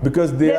because they are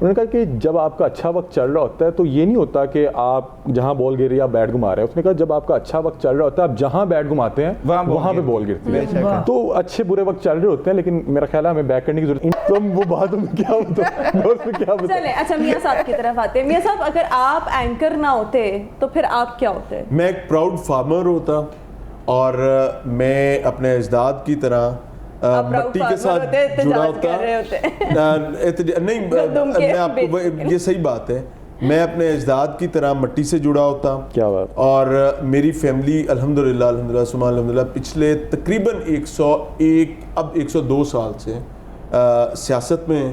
انہوں نے کہا کہ جب آپ کا اچھا وقت چل رہا ہوتا ہے تو یہ نہیں ہوتا کہ آپ جہاں بال گر رہی ہے آپ بیٹ گھما رہے ہیں. اس نے کہا جب آپ کا اچھا وقت چل رہا ہوتا ہے آپ جہاں بیٹ گھماتے ہیں وہاں پہ بال گرتی ہے. تو اچھے برے وقت چل رہے ہوتے ہیں لیکن میرا خیال ہے ہمیں بیک کرنے کی ضرورت. تم وہ بات میں کیا بتاؤں. چلیں اچھا میاں صاحب کی طرف آتے ہیں. میاں صاحب اگر آپ اینکر نہ ہوتے تو پھر آپ کیا ہوتے؟ میں ایک پراؤڈ فارمر ہوتا اور میں اپنے اجداد کی طرح مٹی کے ساتھ جڑا ہوتا. نہیں میں آپ کو یہ صحیح بات ہے, میں اپنے اجداد کی طرح مٹی سے جڑا ہوتا. کیا بات. اور میری فیملی الحمدللہ سبحان الحمدللہ پچھلے تقریباً 102 سال سے سیاست میں,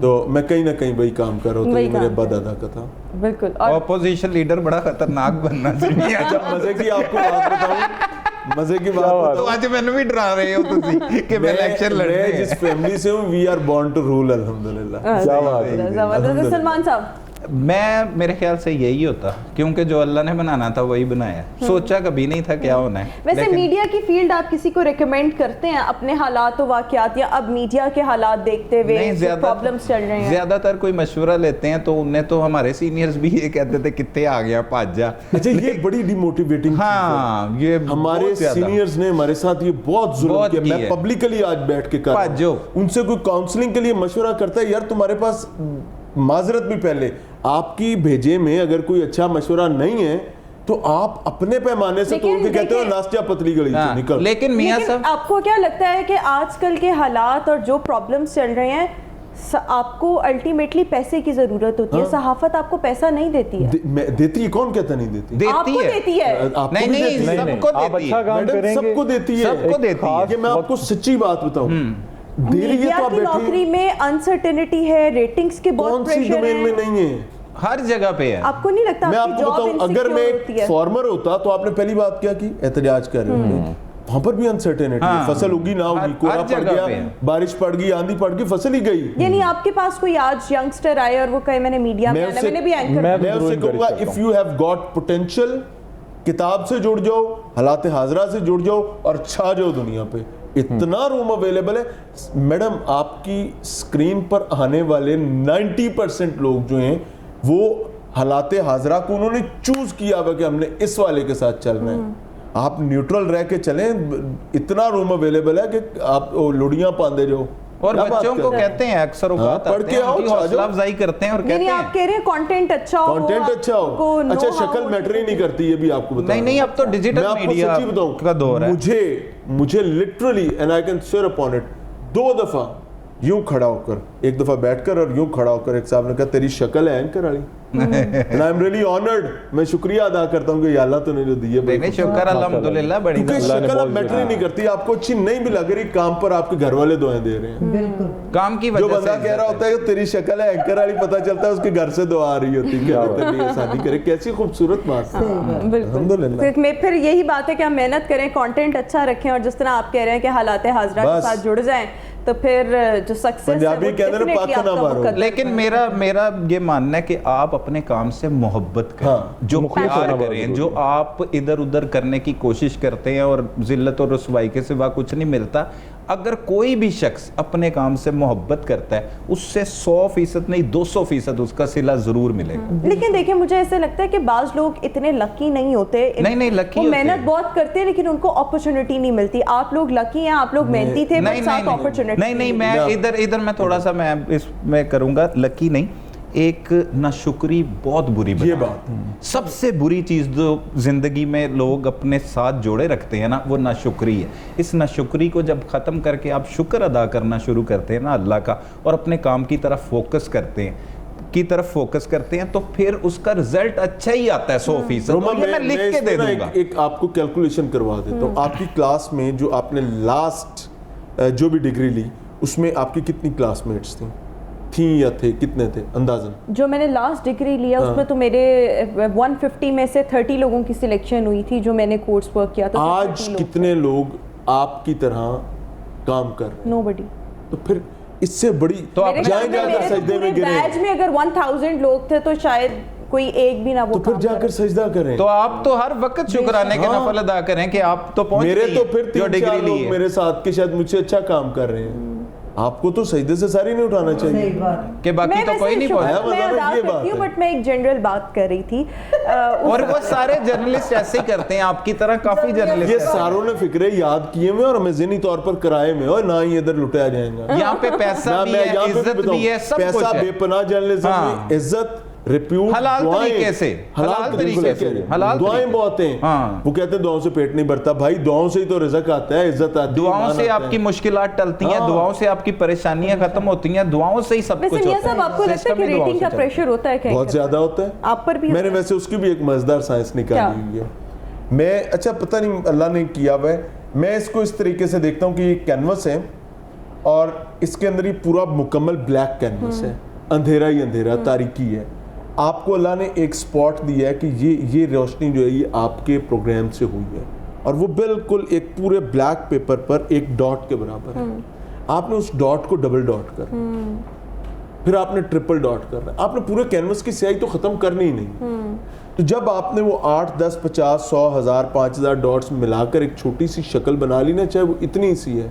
تو میں کہیں نہ کہیں وہی کام کر رہا ہوں. میرے ابا دادا کا تھا. بالکل. اپوزیشن لیڈر بڑا خطرناک بننا چاہیے. مزے کی آپ کو بات بتاؤں, مزے کی بات تو آج میں نے بھی ڈرا رہے ہو تسی کہ میں الیکشن لڑنے ہیں. جس فیملی سے ہوں we are born to rule الحمدللہ. زبردست. سلمان صاحب میں میرے خیال سے یہی ہوتا کیونکہ جو اللہ نے بنانا تھا وہی بنایا, سوچا کبھی نہیں تھا کیا ہونا ہے. ویسے میڈیا کی فیلڈ آپ کسی کو ریکمینڈ کرتے ہیں اپنے حالات و واقعات یا اب میڈیا کے حالات دیکھتے ہوئے پرابلمز چل رہے ہیں؟ زیادہ تر کوئی مشورہ لیتے ہیں تو انہیں تو ہمارے سینئرز بھی یہ کہتے تھے کتے آ گیا پاج جا. اچھا یہ بڑی ڈی موٹیویٹنگ. ہاں یہ ہمارے سینئرز نے ہمارے ساتھ یہ بہت ظلم کیا. میں پبلکلی آج بیٹھ کے کر رہا ہوں, ان سے کوئی کاؤنسلنگ کے لیے مشورہ کرتا ہے یار تمہارے پاس معذرت بھی پہلے آپ کی بھیجے میں اگر کوئی اچھا مشورہ نہیں ہے تو آپ اپنے پیمانے سے توڑ کے کہتے ہو ناستیا پتلی گلی سے نکل. لیکن میاں صاحب آپ کو کیا لگتا ہے کہ آج کل کے حالات اور جو پرابلمز چل رہے ہیں آپ کو الٹیمیٹلی پیسے کی ضرورت ہوتی ہے, صحافت آپ کو پیسہ نہیں دیتی ہے. دیتی ہے, کون کہتا نہیں دیتی؟ آپ کو دیتی ہے. نہیں سب کو دیتی ہے, سب کو دیتی ہے. سب کو دیتی ہے. میں آپ کو سچی بات بتاؤں, میڈیا کی نوکری میں انسرٹینٹی ہے, ریٹنگز کے بہت پریشر ہے. کون سی ڈومین میں نہیں ہے, ہر جگہ پہ ہے. آپ کو نہیں لگتا میں آپ کو بتاؤں اگر میں ایک فارمر ہوتا تو آپ نے پہلی بات کیا کی, احتجاج کر رہے ہوتے. وہاں پر بھی انسرٹینٹی ہے, فصل ہوگی نہ ہوگی, کوڑا پڑ گیا, بارش پڑ گئی, آندھی پڑ گئی, فصل ہی گئی. یعنی آپ کے پاس کوئی آج ینگسٹر آئے اور وہ کہے میں نے میڈیا میں آنا, میں نے بھی اینکر. میں اسے کہوں گا if you have got potential, کتاب سے جڑ جاؤ, حالات حاضرہ سے جڑ جاؤ اور چھا جاؤ دنیا پہ. اتنا روم اویلیبل ہے. میڈم آپ کی سکرین پر آنے والے 90% لوگ جو ہیں وہ حالات حاضرہ کو انہوں نے چوز کیا ہوا کہ ہم نے اس والے کے ساتھ چلنا ہے. آپ نیوٹرل رہ کے چلیں, اتنا روم اویلیبل ہے کہ آپ لوڑیاں پاندے جاؤ. اور بچوں کو کہتے ہیں اکثر اوقات پڑھ کے آؤ, حوصلہ افزائی کرتے ہیں اور کہتے ہیں آپ کہہ رہے ہیں کانٹینٹ اچھا ہو, کانٹینٹ اچھا ہو. اچھا شکل میٹر ہی نہیں کرتی, یہ بھی آپ کو بتاؤں. نہیں اب تو ڈیجیٹل میڈیا کا دور ہے. مجھے literally and I can severe upon it, 2 دفعہ یوں کھڑا ہو کر, ایک دفعہ بیٹھ کر اور یوں کھڑا ہو کر ایک صاحب نے کہا تیری شکل ہے اینکر والی. And I'm really honored, میں شکریہ ادا کرتا ہوں کہ یا اللہ تو نے جو دیے. نہیں شکر الحمدللہ, بڑی کیونکہ شکل اب میٹر ہی نہیں کرتی, آپ کو اچھی نہیں بھی لگ رہی, کام پر آپ کے گھر والے دعائیں دے رہے ہیں. کام کی وجہ سے جو بندہ کہہ رہا ہوتا ہے کہ تیری شکل ہے اینکر والی, پتہ چلتا ہے اس کے گھر سے دعا آ رہی ہوتی ہے کہ اللہ تیری آسانی کرے. کیسی خوبصورت بات ہے. الحمدللہ. میں پھر یہی بات ہے کہ ہم محنت کریں, کانٹینٹ اچھا رکھیں, اور جس طرح آپ کہہ رہے ہیں کہ حالات حاضرہ کے ساتھ جڑ جائیں تو پھر جو سکسیس ہے وہ ڈیفینیٹلی آپ کا مقدر. لیکن میرا یہ ماننا ہے کہ آپ اپنے کام سے محبت کریں, جو پیار کریں, جو آپ ادھر ادھر کرنے کی کوشش کرتے ہیں اور ذلت اور رسوائی کے سوا کچھ نہیں ملتا. اگر کوئی بھی شخص اپنے کام سے محبت کرتا ہے اس سے 100% نہیں 200% اس کا صلہ ضرور ملے گا. لیکن دیکھیں مجھے ایسے لگتا ہے کہ بعض لوگ اتنے لکی نہیں ہوتے. نہیں لکی وہ محنت بہت کرتے ہیں لیکن ان کو اپرچونٹی نہیں ملتی. آپ لوگ لکی ہیں, آپ لوگ محنتی تھے, بس ساتھ اپرچونٹی نہیں. میں ادھر میں تھوڑا سا میں اس میں کروں گا, لکی نہیں, ایک ناشکری بہت بری بات. سب سے بری چیز جو زندگی میں لوگ اپنے ساتھ جوڑے رکھتے ہیں نا, وہ ناشکری ہے. اس ناشکری کو جب ختم کر کے آپ شکر ادا کرنا شروع کرتے ہیں نا اللہ کا, اور اپنے کام کی طرف فوکس کرتے ہیں تو پھر اس کا رزلٹ اچھا ہی آتا ہے 100%. میں لکھ کے دے دوں گا. ایک آپ کو کیلکولیشن کروا دیتا ہوں. آپ کی کلاس میں جو آپ نے لاسٹ جو بھی ڈگری لی اس میں آپ کی کتنی کلاس میٹس تھیں یا تھے, کتنے تھے اندازاً؟ جو میں نے لاسٹ ڈگری لیا اس میں تو میرے 150 میں سے 30 لوگوں کی سلیکشن ہوئی تھی جو میں نے کورس ورک کیا تھا. آج کتنے لوگ آپ کی طرح کام کر رہے ہیں؟ نوبڈی. تو پھر اس سے بڑی جائیں جا کر سجدے میں گریں. بیچ میں اگر 1000 لوگ تھے تو شاید کوئی ایک بھی نہ وہ تو پھر جا کر سجدہ کریں. تو آپ تو ہر وقت شکرانے کے نفل ادا کریں کہ آپ تو پہنچ گئے. میرے تو پھر 3-4 لوگ میرے ساتھ کے شاید مجھ سے اچھا کام کر رہے ہیں. آپ کو تو سجدے سے ساری نہیں اٹھانا چاہیے کہ باقی تو کوئی نہیں پہنچا. میں ادا کرتی ہوں, بٹ میں ایک جنرل بات کر رہی تھی. اور وہ سارے جرنلسٹ ایسے ہی کرتے ہیں, آپ کی طرح کافی جرنلسٹ. یہ ساروں نے فکرے یاد کیے ہوئے اور ہمیں ذہنی طور پر کرائے میں, اور نہ ہی ادھر لٹایا جائے گا. یہاں پہ پیسہ بھی ہے, عزت بھی ہے, سب کچھ پیسہ ہے. بے پناہ جرنلزم میں عزت, ریپیوٹ, حلال طریقے سے, حلال طریقے سے, حلال دعائیں بہت ہیں. وہ کہتے ہیں دعاؤں سے پیٹ نہیں بھرتا. بھائی دعاؤں سے ہی تو رزق آتا ہے, عزت آتی ہے, دعاؤں سے آپ کی مشکلات ٹلتی ہیں, دعاؤں سے آپ کی پریشانیاں ختم ہوتی ہیں, دعاؤں سے ہی سب کچھ ہوتا ہے. صاحب آپ کو لگتا ہے کہ ریٹنگ کا پریشر ہوتا ہے کہ بہت زیادہ ہوتا ہے آپ پر بھی؟ میں نے ویسے اس کی بھی ایک مزیدار سائنس نکالی ہوئی ہے. میں اچھا پتہ نہیں اللہ نے کیا ہوا ہے, میں اس کو اس طریقے سے دیکھتا ہوں کہ یہ کینوس ہے اور اس کے اندر یہ پورا مکمل بلیک کینوس ہے, اندھیرا ہی اندھیرا, تاریکی ہے. آپ کو اللہ نے ایک سپاٹ دیا ہے کہ یہ روشنی جو ہے یہ آپ کے پروگرام سے ہوئی ہے, اور وہ بالکل ایک پورے بلیک پیپر پر ایک ڈاٹ کے برابر ہے. آپ نے اس ڈاٹ کو ڈبل ڈاٹ کرنا, پھر آپ نے ٹرپل ڈاٹ کرنا. آپ نے پورے کینوس کی سیاہی تو ختم کرنی ہی نہیں. تو جب آپ نے وہ 8, 10, 50, 100, 1000, 5000 ڈاٹس ملا کر ایک چھوٹی سی شکل بنا لی نا, چاہے وہ اتنی سی ہے,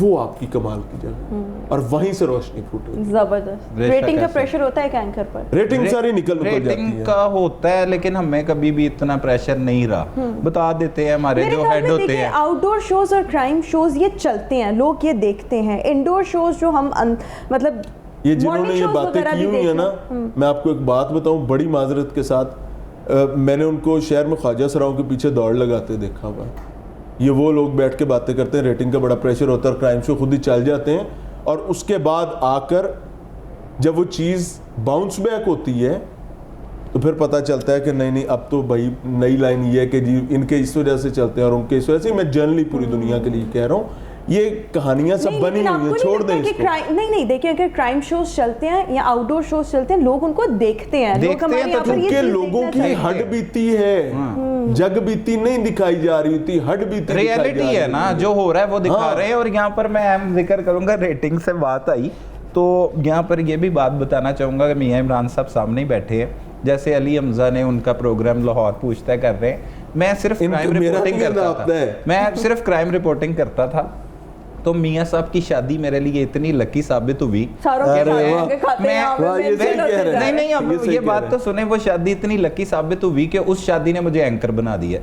وہ آپ کی کمال کی جگہ, اور وہیں سے روشنی پھوٹے. زبردست. ریٹنگ کا پریشر ہوتا ہے اینکر پر؟ ریٹنگ ساری نکل جاتی ہے. ریٹنگ کا ہوتا ہے, لیکن ہمیں کبھی بھی اتنا پریشر نہیں رہا. بتا دیتے ہیں ہمارے جو ہیڈ ہوتے ہیں. آؤٹ ڈور شوز اور کرائم شوز یہ چلتے ہیں, لوگ یہ دیکھتے ہیں. انڈور شوز جو ہم مطلب یہ جنہوں نے یہ باتیں کی ہوئی ہیں نا, میں آپ کو ایک بات بتاؤں بڑی معذرت کے ساتھ, میں نے ان کو شہر میں خواجہ سراؤں کے پیچھے دوڑ لگاتے دیکھا ہوا ہے. یہ وہ لوگ بیٹھ کے باتیں کرتے ہیں, ریٹنگ کا بڑا پریشر ہوتا ہے اور کرائم شو خود ہی چل جاتے ہیں, اور اس کے بعد آ کر جب وہ چیز باؤنس بیک ہوتی ہے تو پھر پتہ چلتا ہے کہ نہیں اب تو بھائی نئی لائن یہ ہے کہ جی ان کے اس وجہ سے چلتے ہیں اور ان کے اس وجہ سے. میں جنرلی پوری دنیا کے لیے کہہ رہا ہوں, یہ کہانیاں سب بنی ہوئی ہیں, چھوڑ دیں اس کو. نہیں دیکھیں, اگر کرائم شوز چلتے ہیں یا آؤٹ ڈور شوز چلتے ہیں, لوگ ان کو دیکھتے ہیں. کیونکہ لوگوں کی ہڈ بیتی ہے, جگ بیتی نہیں دکھائی جا رہی ہوتی, ہڈ بیتی ریئلٹی ہے نا, جو ہو رہا ہے وہ دکھا رہے ہیں. اور یہاں پر میں اہم ذکر کروں گا, ریٹنگ سے بات آئی تو یہاں پر یہ بھی بات بتانا چاہوں گا کہ میاں عمران صاحب سامنے ہی بیٹھے ہیں, جیسے علی حمزہ نے ان کا پروگرام لاہور پوچھتا ہے کر رہے ہیں, میں صرف کرائم رپورٹنگ کرتا تھا, میں صرف کرائم رپورٹنگ کرتا تھا. تو میاں صاحب کی شادی میرے لیے اتنی لکی ثابت ہوئی. نہیں اب یہ بات تو سنیں, وہ شادی اتنی لکی ثابت ہوئی کہ اس شادی نے مجھے اینکر بنا دیا.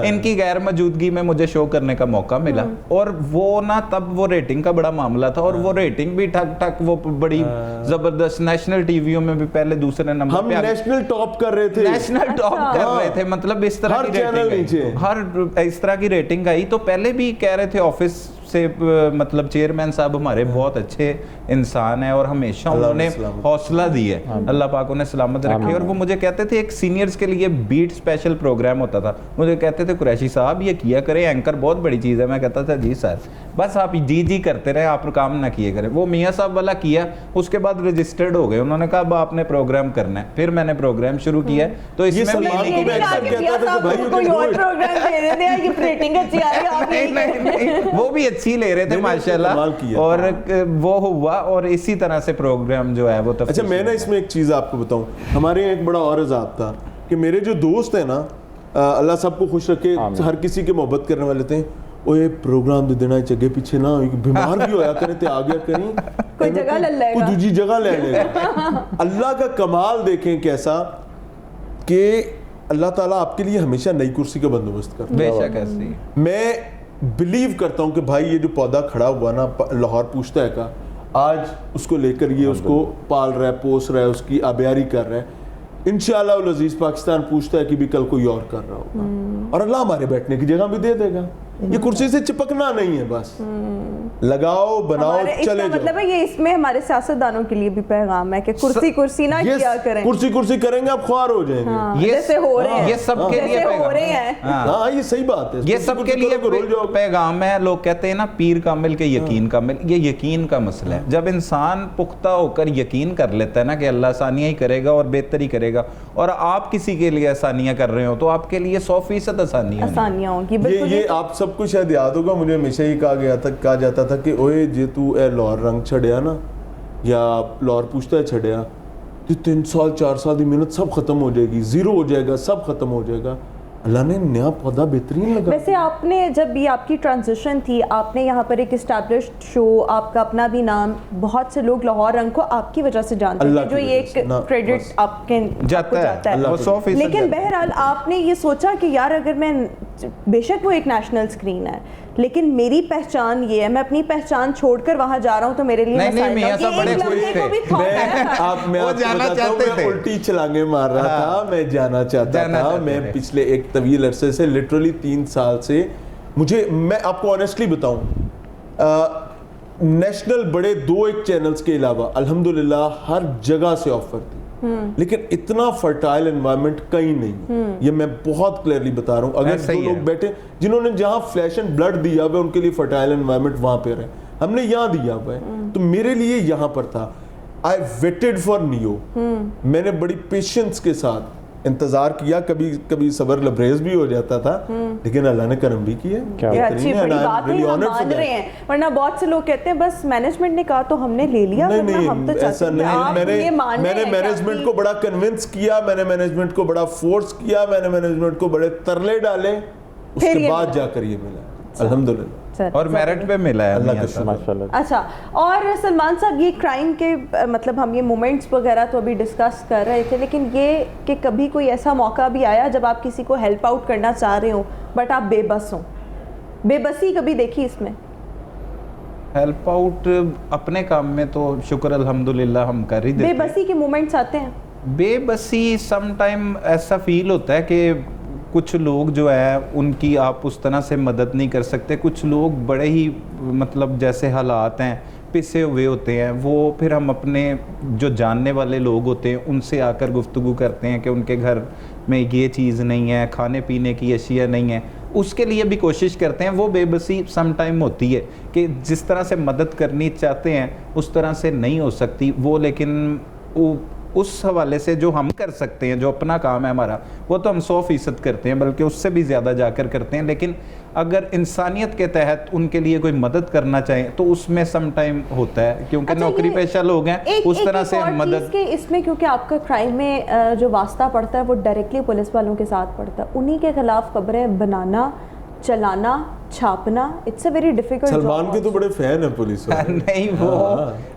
ان کی غیر موجودگی میں مجھے شو کرنے کا موقع ملا, اور وہ نا تب وہ ریٹنگ کا بڑا معاملہ تھا, اور وہ ریٹنگ بھی ٹھک ٹھک وہ بڑی زبردست. نیشنل ٹی ویوں میں بھی پہلے دوسرے نمبر پہ, ہم نیشنل ٹاپ کر رہے تھے, نیشنل ٹاپ کر رہے تھے. مطلب اس طرح کی ریٹنگ, ہر اس طرح کی ریٹنگ آئی. تو پہلے بھی کہہ رہے تھے آفس سے, مطلب چیئرمین صاحب ہمارے بہت اچھے انسان ہیں اور ہمیشہ انہوں نے حوصلہ دی ہے, اللہ پاک انہیں سلامت رکھے. اور وہ مجھے کہتے تھے, ایک سینئرز کے لیے بیٹ اسپیشل پروگرام ہوتا تھا, مجھے کہتے تھے قریشی صاحب یہ کیا کریں, اینکر بہت بڑی چیز ہے. میں کہتا تھا جی سر, بس آپ جی کرتے رہے, آپ کام نہ کیے کریں. وہ میاں صاحب والا کیا, اس کے بعد رجسٹرڈ ہو گئے. انہوں نے کہا اب آپ نے پروگرام کرنا ہے. پھر میں نے پروگرام شروع کیا. تو اس میں وہ بھی اچھی لے رہے تھے ماشاءاللہ, اور وہ ہوا, اور اسی طرح سے پروگرام جو ہے وہ. اچھا میں نا اس میں ایک چیز آپ کو بتاؤں, ہمارے یہاں ایک بڑا اور عذاب تھا کہ میرے جو دوست ہیں نا, اللہ سب کو خوش رکھے, ہر کسی کے محبت کرنے والے تھے, وہ یہ پروگرام دے دینا چگے پیچھے نہ بیمار بھی ہویا کرے تے آگیا کریں, کوئی جگہ لے لے گا, کوئی دوسری جگہ لے لے گا. اللہ کا کمال دیکھیں کیسا کہ اللہ تعالیٰ آپ کے لیے ہمیشہ نئی کرسی کا بندوبست کرتا ہے. بے شک ایسی. میں بلیو کرتا ہوں کہ بھائی یہ جو پودا کھڑا ہوا نا لاہور پوچھتا ہے کا, آج اس کو لے کر یہ اس کو پال رہا ہے, پوس رہا ہے, اس کی آبیاری کر رہا ہے. انشاءاللہ العزیز پاکستان پوچھتا ہے کہ بھی کل کوئی اور کر رہا ہوگا, اور اللہ ہمارے بیٹھنے کی جگہ بھی دے دے گا. یہ کرسی سے چپکنا نہیں ہے, بس لگاؤ بناؤ چلے جاؤ. مطلب ہے یہ اس میں ہمارے سیاستدانوں کے لیے بھی پیغام ہے کہ کرسی نہ کیا کریں, کرسی کریں گے آپ خوار ہو جائیں گے. جیسے ہو رہے ہیں, یہ سب کے لیے ہاں یہ صحیح بات ہے, یہ سب کے لیے پیغام ہے. لوگ کہتے ہیں نا پیر کامل کے یقین کامل, یہ یقین کا مسئلہ ہے. جب انسان پختہ ہو کر یقین کر لیتا ہے نا کہ اللہ آسانیاں ہی کرے گا اور بہتری کرے گا, اور آپ کسی کے لیے آسانیاں کر رہے ہو تو آپ کے لیے 100% آسانیاں ہوں گی. یہ آپ سب کو شاید یاد ہوگا, مجھے ہمیشہ ہی کہا جاتا تھا کہ اوئے جے تو اے لاہور رنگ چھڑیا نا, یا لاہور پوچھتا ہے چھڑیا, تو 3 سال 4 سال دی محنت سب ختم ہو جائے گی, زیرو ہو جائے گا, سب ختم ہو جائے گا. اللہ نے نیا پودا بہترین لگا. ویسے آپ نے جب یہ آپ کی ٹرانزیشن تھی, آپ نے یہاں پر ایک اسٹیبلشڈ شو, آپ کا اپنا بھی نام, بہت سے لوگ لاہور رنگ کو آپ کی وجہ سے جانتے ہیں, جو یہ ایک کریڈٹ آپ کے جاتا ہے. لیکن بہرحال آپ نے یہ سوچا کہ یار اگر میں, بے شک وہ ایک نیشنل اسکرین ہے, لیکن میری پہچان یہ ہے, میں اپنی پہچان چھوڑ کر وہاں جا رہا ہوں تو میرے لیے الٹی چھلانگیں مار رہا تھا, میں جانا چاہتا تھا. میں پچھلے ایک طویل عرصے سے, لٹرلی 3 سال سے, میں آپ کو آنیسٹلی بتاؤں, نیشنل بڑے 2-1 چینلز کے علاوہ الحمدللہ ہر جگہ سے آفر تھی, لیکن اتنا فرٹائل انوائرمنٹ کہیں نہیں. یہ میں بہت کلیئرلی بتا رہا ہوں. اگر 2 لوگ بیٹھے جنہوں نے جہاں فلیش اینڈ بلڈ دیا ہوا ہے, ان کے لیے فرٹائل انوائرمنٹ وہاں پہ رہے. ہم نے یہاں دیا ہوا ہے, تو میرے لیے یہاں پر تھا. I waited for Neo. میں نے بڑی پیشنس کے ساتھ انتظار کیا, کبھی صبر لبریز بھی ہو جاتا تھا, لیکن اللہ نے کرم بھی کیا. یہ اچھی بڑی بات ہے, ہم مان رہے ہیں, ورنہ بہت سے لوگ کہتے ہیں بس مینجمنٹ نے کہا تو ہم نے لے لیا. نہیں, ایسا نہیں. میں نے مینجمنٹ کو بڑا کنونس کیا, میں نے مینجمنٹ کو بڑا فورس کیا, میں نے مینجمنٹ کو بڑے ترلے ڈالے, اس کے بعد جا کر یہ ملا الحمدللہ, اور میرٹ پہ ملا ہے اللہ کا شکر. اچھا, اور سلمان صاحب یہ کرائم کے مطلب ہم یہ مومنٹس وغیرہ تو ابھی ڈسکس کر رہے تھے, لیکن یہ کہ کبھی کوئی ایسا موقع بھی آیا جب آپ کسی کو ہیلپ آؤٹ کرنا چاہ رہے ہوں بٹ آپ بے بس ہوں, بے بسی کبھی دیکھی اس میں؟ ہیلپ آؤٹ اپنے کام میں تو شکر الحمدللہ ہم کر ہی دیتے ہیں. بے بسی کے مومنٹس آتے ہیں؟ بے بسی سم ٹائم ایسا فیل ہوتا ہے کہ کچھ لوگ جو ہے ان کی آپ اس طرح سے مدد نہیں کر سکتے. کچھ لوگ بڑے ہی مطلب جیسے حالات ہیں پسے ہوئے ہوتے ہیں, وہ پھر ہم اپنے جو جاننے والے لوگ ہوتے ہیں ان سے آ کر گفتگو کرتے ہیں کہ ان کے گھر میں یہ چیز نہیں ہے, کھانے پینے کی اشیاء نہیں ہیں, اس کے لیے بھی کوشش کرتے ہیں. وہ بے بسی سم ٹائم ہوتی ہے کہ جس طرح سے مدد کرنی چاہتے ہیں اس طرح سے نہیں ہو سکتی وہ, لیکن اس حوالے سے جو ہم کر سکتے ہیں, جو اپنا کام ہے ہمارا, وہ تو ہم 100% کرتے ہیں, بلکہ اس سے بھی زیادہ جا کر کرتے ہیں. لیکن اگر انسانیت کے تحت ان کے لیے کوئی مدد کرنا چاہیں تو اس میں سم ٹائم ہوتا ہے, کیونکہ نوکری پیشہ لوگ ہیں, اس طرح سے مدد کے اس میں, کیونکہ آپ کا کرائم میں جو واسطہ پڑتا ہے وہ ڈائریکٹلی پولیس والوں کے ساتھ پڑتا ہے, انہی کے خلاف خبریں بنانا, چلانا, چھاپنا, it's a very difficult job. Salman کے تو بڑے فین ہیں پولیس والے. نہیں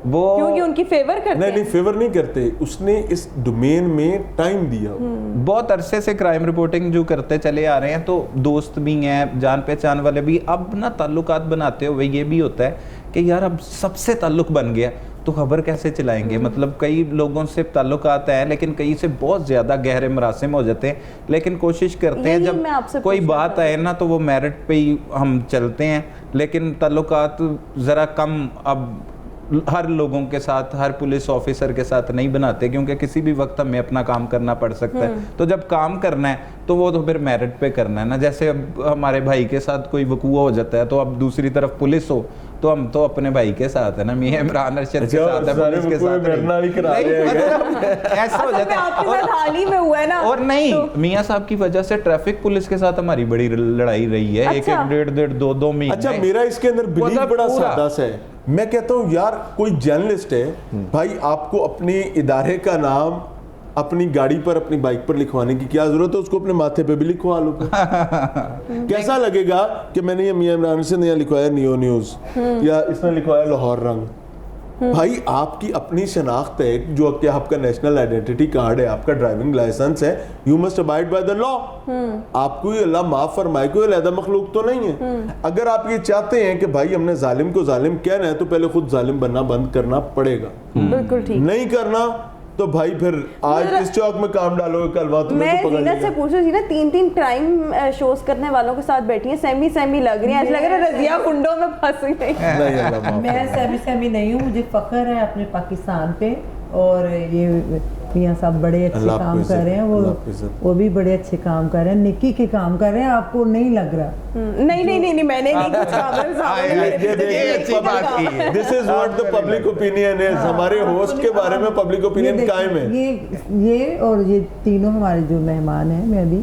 وہ کیونکہ ان کی فیور کرتے ہیں. نہیں فیور نہیں کرتے, اس نے اس ڈومین میں ٹائم دیا. بہت عرصے سے کرائم رپورٹنگ جو کرتے چلے آ رہے ہیں, تو دوست بھی ہیں, جان پہچان والے بھی. اب نا تعلقات بناتے ہوئے یہ بھی ہوتا ہے کہ یار اب سب سے تعلق بن گیا تو خبر کیسے چلائیں گے. مطلب کئی لوگوں سے تعلقات ہیں لیکن کئی سے بہت زیادہ گہرے مراسم ہو جاتے ہیں, لیکن کوشش کرتے ہیں جب کوئی بات آئے نا تو وہ میرٹ پہ ہی ہم چلتے ہیں. لیکن تعلقات ذرا کم اب ہر لوگوں کے ساتھ, ہر پولیس آفیسر کے ساتھ نہیں بناتے, کیونکہ کسی بھی وقت ہمیں اپنا کام کرنا پڑ سکتا ہے. تو جب کام کرنا ہے تو وہ تو پھر میرٹ پہ کرنا ہے نا. جیسے اب ہمارے بھائی کے ساتھ کوئی وقوع ہو جاتا ہے تو اب دوسری طرف پولیس ہو تو ہم تو اپنے بھائی کے ساتھ ہے نا, میاں عمران ارشد کے ساتھ ہے, پولیس کے ساتھ ایسا ہو جاتا ہے. حال ہی میں ہوا ہے نا. اور نہیں, میاں صاحب کی وجہ سے ٹریفک پولیس کے ساتھ ہماری بڑی لڑائی رہی ہے, 1-1 1.5 2 مہینے. اچھا, میرا اس کے اندر بلیف بڑا سادہ سا ہے. میں کہتا ہوں یار کوئی جرنلسٹ ہے بھائی, آپ کو اپنے ادارے کا نام اپنی گاڑی پر, اپنی بائک پر لکھوانے کی کیا ضرورت ہے؟ اس کو اپنے ماتھے پہ بھی لکھوا لو. کیسا لگے گا کہ میں نے یہ میاں عمران سے نیا لکھوایا نیو نیوز, یا اس نے لکھوایا لاہور رنگ. بھائی آپ کی اپنی شناخت ہے, جو کہ آپ کا نیشنل آئیڈینٹی کارڈ ہے, آپ کا ڈرائیونگ لائسنس ہے, you must abide by the law. آپ کو اللہ معاف فرمائے, کوئی علیحدہ مخلوق تو نہیں ہے. اگر آپ یہ چاہتے ہیں کہ بھائی ہم نے ظالم کو ظالم کہنا ہے تو پہلے خود ظالم بننا بند کرنا پڑے گا. بالکل ٹھیک. نہیں کرنا تو بھائی پھر آج اس چوک میں کام ڈالو گے, کل وہاں تمہیں تو پکڑ لے گا. میں سے پوچھوں جی نا, 3 کرائم شوز کرنے والوں کے ساتھ بیٹھی ہیں, سیمی لگ رہی ہیں, ایسا لگ رہا ہے رضیہ کنڈوں میں پھنس گئی. میں سیمی نہیں ہوں, مجھے فخر ہے اپنے پاکستان پہ, اور یہ میاں صاحب بڑے اچھے کام کر رہے ہیں, وہ بھی بڑے اچھے کام کر رہے ہیں, نکی کے کام کر رہے ہیں. آپ کو نہیں لگ رہا؟ نہیں میں نے نہیں کچھ کہا. This is what the public opinion is. ہمارے ہوسٹ کے بارے میں پبلک اوپینین قائم ہے. یہ اور یہ تینوں ہمارے جو مہمان ہیں, میں بھی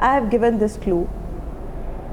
I have given this clue.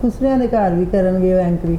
ਖੁਸਰਿਆਂ ਦੇ ਘਰ ਵੀ ਕਰਨ ਗਏ ਹੋ ਐਂਕਰੀ?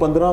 15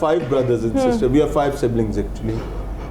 5 brothers and sisters, we are 5 siblings actually।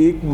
1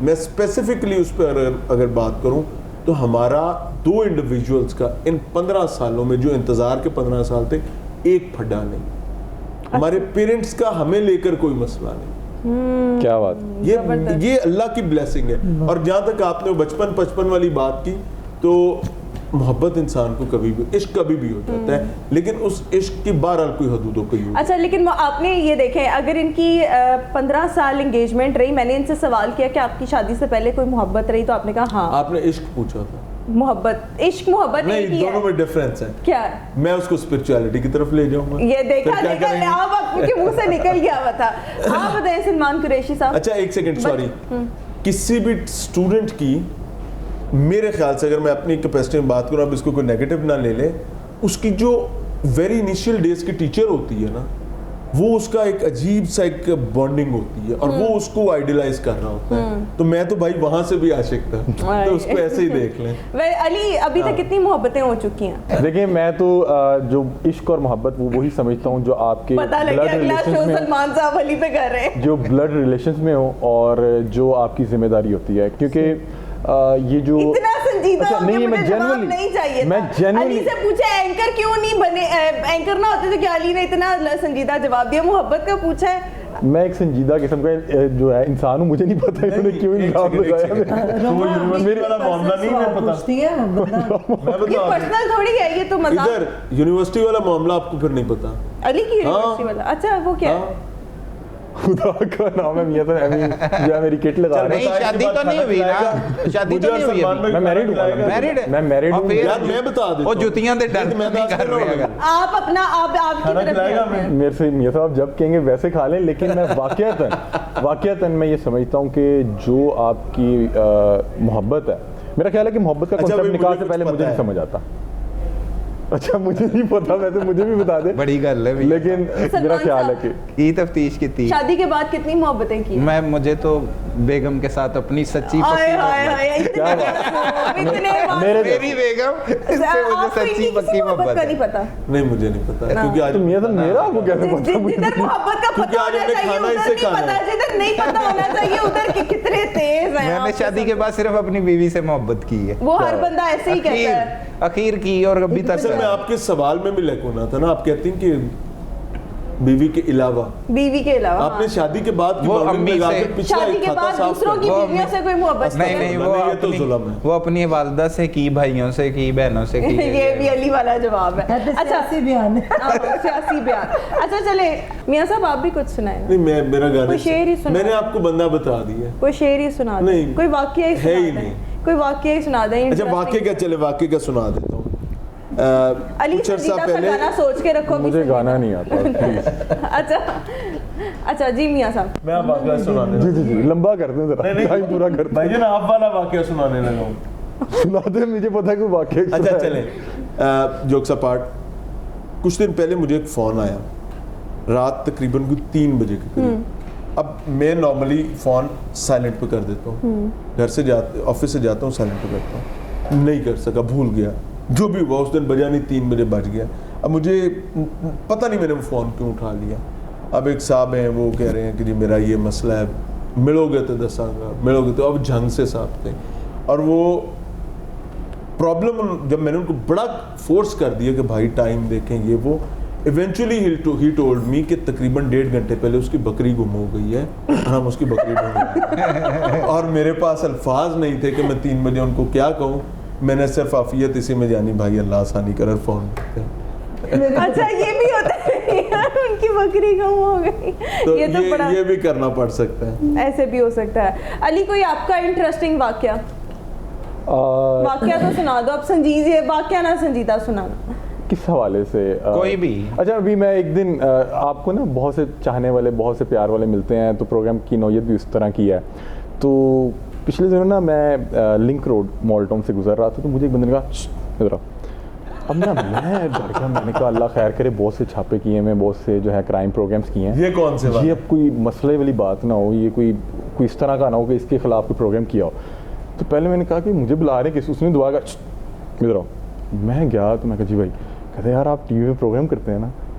میں اسپیسیفکلی اس پہ اگر بات کروں تو ہمارا 2 انڈیویجولز کا ان 15 سالوں میں جو انتظار کے 15 سال تھے, ایک پھڈا نہیں. ہمارے پیرنٹس کا ہمیں لے کر کوئی مسئلہ نہیں. کیا بات, یہ اللہ کی بلیسنگ ہے. اور جہاں تک آپ نے بچپن والی بات کی, تو محبت انسان کو کبھی بھی, عشق کبھی بھی ہو جاتا ہے, لیکن اس عشق کی بہرحال کوئی حدود ہو گئی. اچھا, لیکن آپ نے یہ دیکھیں, اگر ان کی 15 سال انگیجمنٹ رہی, میں نے ان سے سوال کیا کہ آپ کی شادی سے پہلے کوئی محبت رہی, تو آپ نے کہا ہاں. آپ نے عشق پوچھا تھا, محبت عشق محبت نہیں, دونوں میں ڈفرینس ہے. کیا میں اس کو اسپرچویلٹی کی طرف لے جاؤں گا. یہ دیکھا آپ کے منہ سے نکل گیا ہوا تھا. آپ بتائیں سلمان قریشی صاحب. اچھا ایک سیکنڈ, سوری, کسی بھی اسٹوڈنٹ کی, میرے خیال سے اگر میں اپنی کیپیسٹی میں بات کروں, اب اس کو کوئی نیگیٹو نہ لے لے, اس کی جو ویری انیشیل ڈیز کی ٹیچر ہوتی ہے نا, وہ اس کا ایک عجیب سا ایک بانڈنگ ہوتی ہے, اور وہ اس کو آئیڈیلائز کر رہا ہوتا ہے. تو میں تو بھائی وہاں سے بھی عاشق تھا, تو اس کو ایسے ہی دیکھ لیں. علی, ابھی تک کتنی محبتیں ہو چکی ہیں؟ دیکھیں میں تو جو عشق اور محبت وہی سمجھتا ہوں جو آپ کے پتہ لگے اگلا شو سلمان صاحب علی پہ کر رہے ہیں, جو بلڈ ریلیشنز میں ہو, اور جو آپ کی ذمہ داری ہوتی ہے. کیونکہ یہ جو اتنا سنجیدہ اچھا نہیں, میں جواب نہیں چاہیے میں علی سے پوچھا اینکر کیوں نہیں بنے, اینکر نہ ہوتے تو کیا علی نے اتنا سنجیدہ جواب دیا؟ محبت کا پوچھا ہے. میں ایک سنجیدہ قسم کا جو ہے انسان ہوں, مجھے نہیں پتا انہوں نے کیوں الزام لگایا. یونیورسٹی والا معاملہ نہیں ہے پتا, یہ پرسنل تھوڑی ہے, یہ تو مذاق. ادھر یونیورسٹی والا معاملہ آپ کو پھر نہیں پتا. علی کی یونیورسٹی والا, اچھا وہ کیا ہے؟ خدا کا نام ہے میاں تو امین جو ہے میری کٹ لگا رہے ہیں. نہیں شادی تو نہیں ہوئی نا, شادی تو نہیں ہوئی ابھی. میں میرڈ ہوں, میں میرڈ ہوں. یار میں بتا دیتا ہوں, وہ جوتیاں دے ڈر نہیں کر رہے ہیں. آپ اپنا آپ کی طرف میرے سے میاں صاحب جب کہیں گے ویسے کھا لیں, لیکن میں واقعتاً میں یہ سمجھتا ہوں کہ جو آپ کی محبت ہے, میرا خیال ہے کہ محبت کا کنسیپٹ نکاح سے پہلے مجھے نہیں سمجھ آتا. اچھا مجھے نہیں پتا, ویسے مجھے بھی بتا دے, بڑی گل ہے, لیکن میرا خیال ہے کہ کی تفتیش کی تھی. شادی کے بعد کتنی محبتیں کی؟ مجھے تو بیگم کے ساتھ اپنی سچی میری بیگم اس سے مجھے سچی پکی محبت نہیں پتا. نہیں مجھے نہیں پتا, کیونکہ آج میاں صاحب میرا آپ کو کیسے پتا؟ جدھر محبت کا پتہ ہونا چاہیے ادھر نہیں پتا ہونا چاہیے, ادھر کتنے تیز ہیں. میں نے شادی کے بعد صرف اپنی بیوی سے محبت کی ہے, وہ ہر بندہ ایسے ہی کہتا ہے. اخیر کی, اور ابھی تک میں آپ کے سوال میں بھی لیک ہونا تھا نا, آپ کہتے ہیں کہ بیوی کے علاوہ آپ نے شادی کے بعد وہ امی سے, شادی کے بعد دوسروں کی بیویوں سے کوئی محبت نہیں, وہ اپنی والدہ سے کی, بھائیوں سے کی, بہنوں سے کی. یہ بھی علی والا جواب ہے. اچھا بیان, سیاسی بیان. اچھا چلے میاں صاحب آپ بھی کچھ سنائیں. نہیں, میرا گانا کوئی شعر ہی سنا, میں نے آپ کو بندہ بتا دیا, کوئی شعر ہی سنا دیں, کوئی واقعہ ہی سنا دیں, کوئی واقعہ ہی سنا دیں. اچھا واقعہ کا, چلے واقعہ کا سنا دیتا ہوں. علی سنجیدہ سا گانا سوچ کے رکھو. مجھے گانا نہیں آتا. اچھا جی میاں صاحب, میں آپ واقعہ سنا دیں. جی لمبا کر دیں ذرا, ٹائم پورا کر دیں. بھائی جان آپ والا واقعہ سنانے لگا ہوں, سنا دیں, مجھے پتا ہے کہ واقعہ. اچھا چلیں, جوکس اپارٹ, کچھ دن پہلے مجھے ایک فون آیا, رات تقریباً 3 بجے کے قریب. اب میں نارملی فون سائلنٹ پہ کر دیتا ہوں, گھر سے آفس سے جاتا ہوں سائلنٹ پہ کرتا ہوں, نہیں کر سکا, بھول گیا, جو بھی ہوا اس دن بجا نہیں, 3 بجے بج گیا. اب مجھے پتہ نہیں میں نے وہ فون کیوں اٹھا لیا. اب ایک صاحب ہیں, وہ کہہ رہے ہیں کہ جی میرا یہ مسئلہ ہے, ملو گے تو دساں گا, ملو گے تو. اب جھنگ سے صاحب تھے, اور وہ پرابلم جب میں نے ان کو بڑا فورس کر دیا کہ بھائی ٹائم دیکھیں یہ وہ, ایونچولی ہی ٹولڈ می کہ تقریباً 1.5 گھنٹے پہلے اس کی بکری گم ہو گئی ہے, ہم اس کی بکری ڈھونڈ رہے ہیں. اور میرے پاس الفاظ نہیں تھے کہ میں 3 بجے ان کو کیا کہوں. میں نے صرف عافیت اسی میں جانی, بھائی اللہ آسانی کرے, فون. اچھا یہ بھی ہوتا ہے, ان کی بکری گم ہو گئی, یہ بھی کرنا پڑ سکتا ہے, ایسے بھی ہو سکتا ہے. علی کوئی آپ کا انٹرسٹنگ واقعہ تو سنا دو. اب سنجیدہ واقعہ نہ سنجیدہ سنانا. کس حوالے سے؟ کوئی بھی. اچھا ابھی میں ایک دن, آپ کو نا بہت سے چاہنے والے, بہت سے پیار والے ملتے ہیں, تو پروگرام کی نوعیت بھی اس طرح کی ہے. تو پچھلے دنوں نا میں لنک روڈ مال ٹاؤن سے گزر رہا تھا, تو مجھے ایک بندے نے کہا ادھر. اب نا میں ڈر گیا, میں نے کہا اللہ خیر کرے, بہت سے چھاپے کیے ہیں, بہت سے جو ہے کرائم پروگرامس کیے ہیں, یہ کون سے بات, یہ اب کوئی مسئلے والی بات نہ ہو, یہ کوئی اس طرح کا نہ ہو کہ اس کے خلاف کوئی پروگرام کیا ہو. تو پہلے میں نے کہا کہ مجھے بلا رہے ہیں, کہ اس نے دعا کا ادھر آؤ. میں گیا تو میں کہا جی بھائی, کہتے یار آپ ٹی وی پہ پروگرام کرتے ہیں نا,